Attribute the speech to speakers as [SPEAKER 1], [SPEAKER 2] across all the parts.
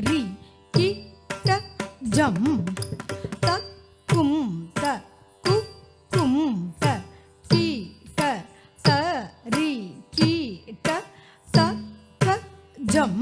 [SPEAKER 1] ரி கிட்ட ஜம் தக்கும் த கு கும் த கீட்ட தரி கீட்ட தக்க ஜம்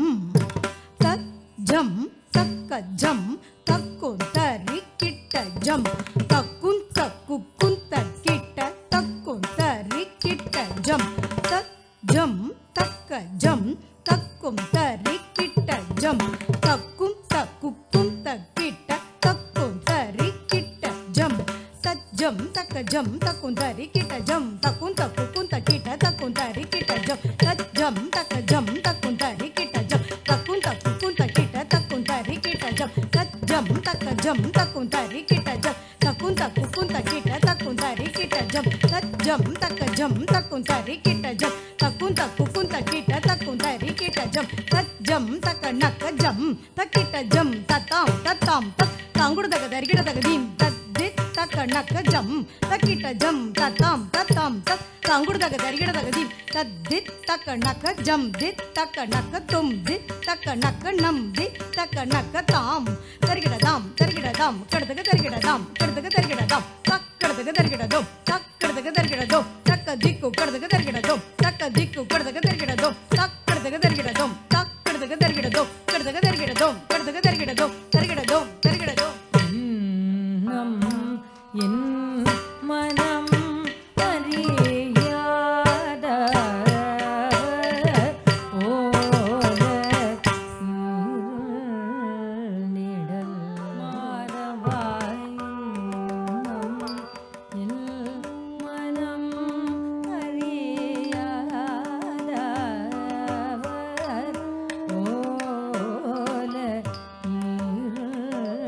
[SPEAKER 1] தஜம் தக்க ஜம் தக்கும் தரி கிட்ட ஜம் தக்கும் தக்கு குந்த கிட்ட தக்கும் தரி கிட்ட ஜம் தஜம் தக்க ஜம் தக்கும் தரி கிட்ட ஜம் தக்கும் தக்கு குந்த கிட்ட தக்கும் தரி கிட்ட ஜம் தஜம் தக்க ஜம் தக்கும் தரி கிட்ட ஜம் தக்கும் தக்கு குந்த கிட்ட தக்கும் தரி கிட்ட ஜம் தஜம் தக்க ஜம் தக்கும் தரி கிட்ட ஜம் தக்கும் தக்கு குந்த கிட்ட தக்கும் தரி கிட்ட ஜம் தஜம் தக்க ஜம் தக்கும் தரி கிட்ட ஜம் தக்கும் தக்கு குந்த கிட்ட தக்கும் தரி கிட்ட ஜம் தஜம் தக்க ஜம் தக்கும் தரி கிட்ட ஜம் தக்கும் தக்கு குந்த கிட்ட தக்கும் தரி கிட்ட ஜம் தஜம் தக்க நக்க ஜம் தக்கிட்ட ஜம் தத்தாம் தத்தாம் தக் தாங்குடு தக தரிகிட தக தீம் தத்தி தக்க நக்க ஜம் தக்கிட்ட ஜம் தத்தாம் தத்தாம் தக் தாங்குடு தக தரிகிட தக தீம் தத்தி தக்க நக்க ஜம் தி தக்க நக்க தும் தி தக்க நக்க நம் தி தக்க நக்க தாம் தரிகிடதாம் தரிகிடதாம் கடதக தரிகிடதாம் கடதக தரிகிடதாம் தக் கடதக தரிகிடதோ தக் கடதக தரிகிடதோ தக்க திக்கு கடதக தரிகிடதோ தக்க திக்கு கடதக தரிகிடதோ தக் கடதக தரிகிடதோ தக் கடதக தரிகிடதோ கடதக தரிகிடதோ கடதக தரிகிடதோ தரிகிடதோ தரிகிடதோ
[SPEAKER 2] என் மனம் அறியாத ஓல நிழல் மாறவாய் என் மனம் அறியாத ஓல நிழல்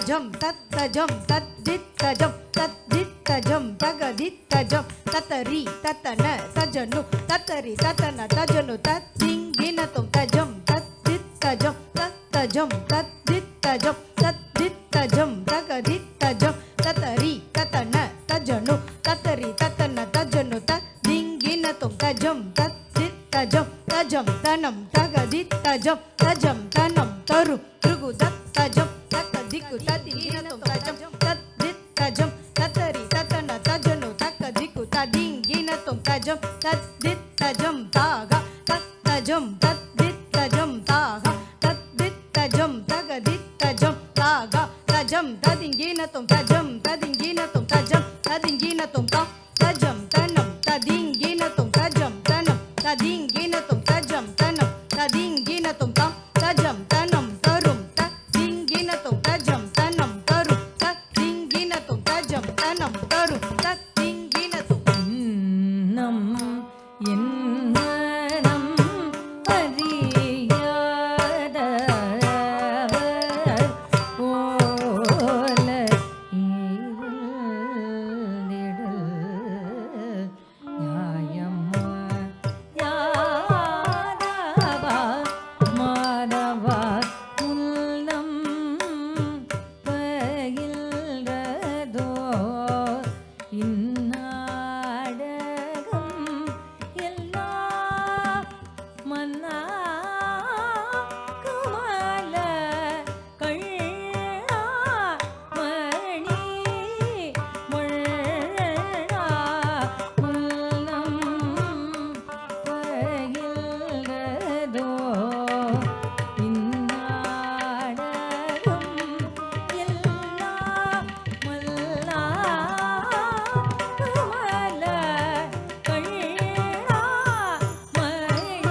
[SPEAKER 1] தஜம் தத்தஜம் தஜித்தஜம் தஜித்தஜம் தகதித்தஜம் தத்தரி தத்தன தஜனு தத்தரி தத்தன தஜனு தஜிங்கினதும் தஜம் தஜித்தஜம் தத்தஜம் தஜித்தஜம் தஜித்தஜம் தகதித்தஜம் தத்தரி தத்தன தஜனு தத்தரி தத்தன தஜனு தஜிங்கினதும் தஜம் தஜம் தஜம் தனம் தகதித்தஜம் தஜம் தனம் தரு ருகு தஜம் தக்கதிக்கு ததிங்கினதும் தஜம் தஜம் தத்தரி தத்தன தஜனு தக்கதிக்கு ததிங்கினதும் தஜம் தஜம் தாக தஜம் தஜம் தாக தஜம் தகதித்தஜம் தாக தஜம் ததிங்கினதும் தஜம் ததிங்கினதும் தஜம் ததிங்கினதும் தஜம் தனம் ததிங்கினதும் தஜம் தனம் ததிங்கினதும் தஜம் தனம் ததிங்கினதும் தஜம் தனம் தரும் ததிங்கினதும் தஜம் தனம் தரும் ததிங்கினதும் தஜம் தனம் தரும் ததிங்கினதும்
[SPEAKER 2] இன்னம் என் மனம் அறியாதவர் போல இருந்திடல் நியாயமா யாதவா மாதவா உள்ளம் பயில்றதோ இந்நாடகம் எல்லாம் மன்னா குமல கள்ளா மணி முள்ளா உள்ளம் பயில்றதோ இந்நாடகம் எல்லாம் மல்லா குமல கள்ளா மணி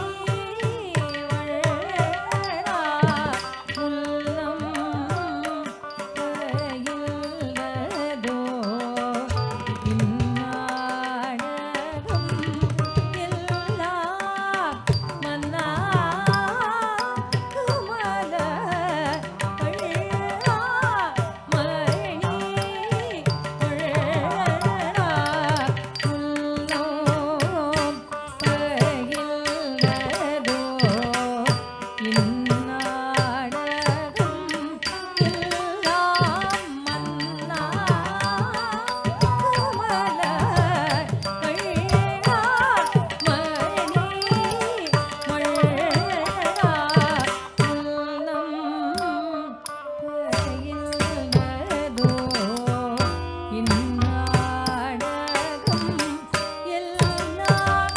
[SPEAKER 2] வள்ளா உள்ளம் பயில்றதோ இந்நாடகம் எல்லாம் மன்னா குமல கள்ளா மணி வள்ளா உள்ளம் பயில்றதோ இந்நாடகம் எல்லாம் மன்னா குமல கள்ளா மணி வள்ளா உள்ளம் பயில்றதோ இந்நாடகம் எல்லாம்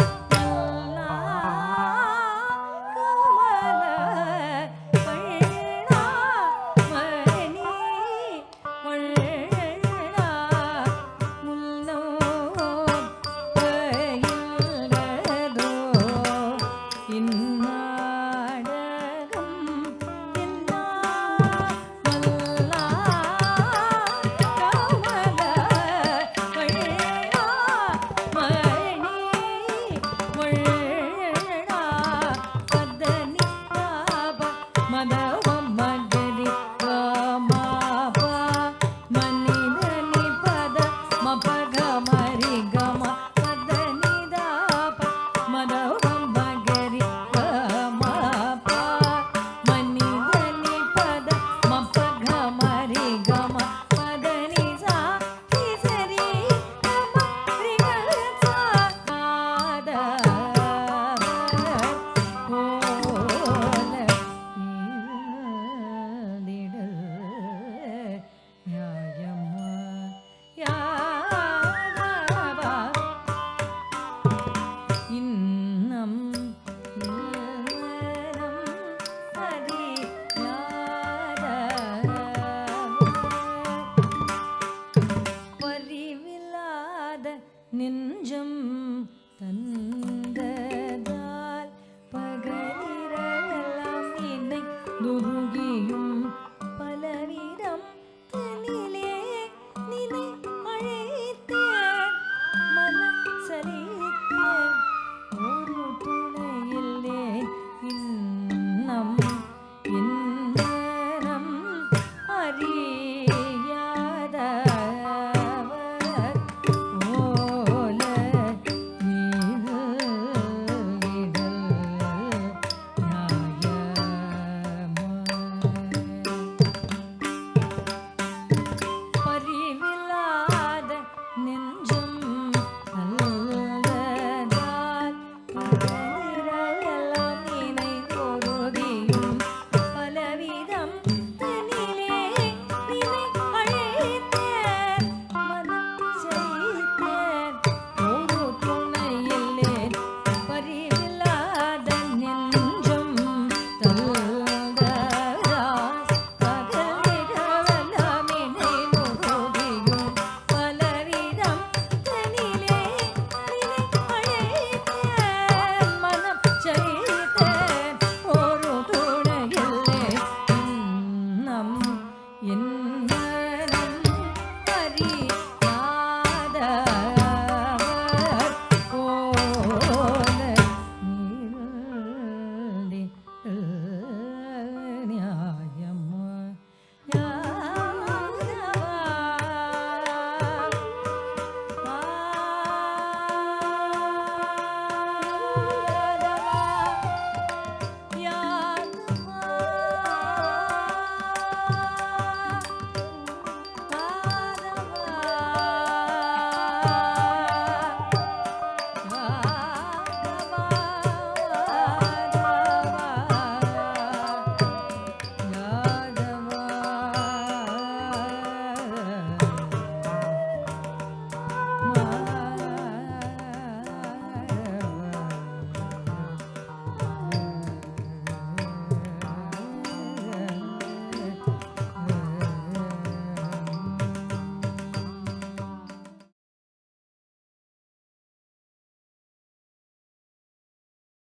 [SPEAKER 2] மல்லா நெஞ்சம்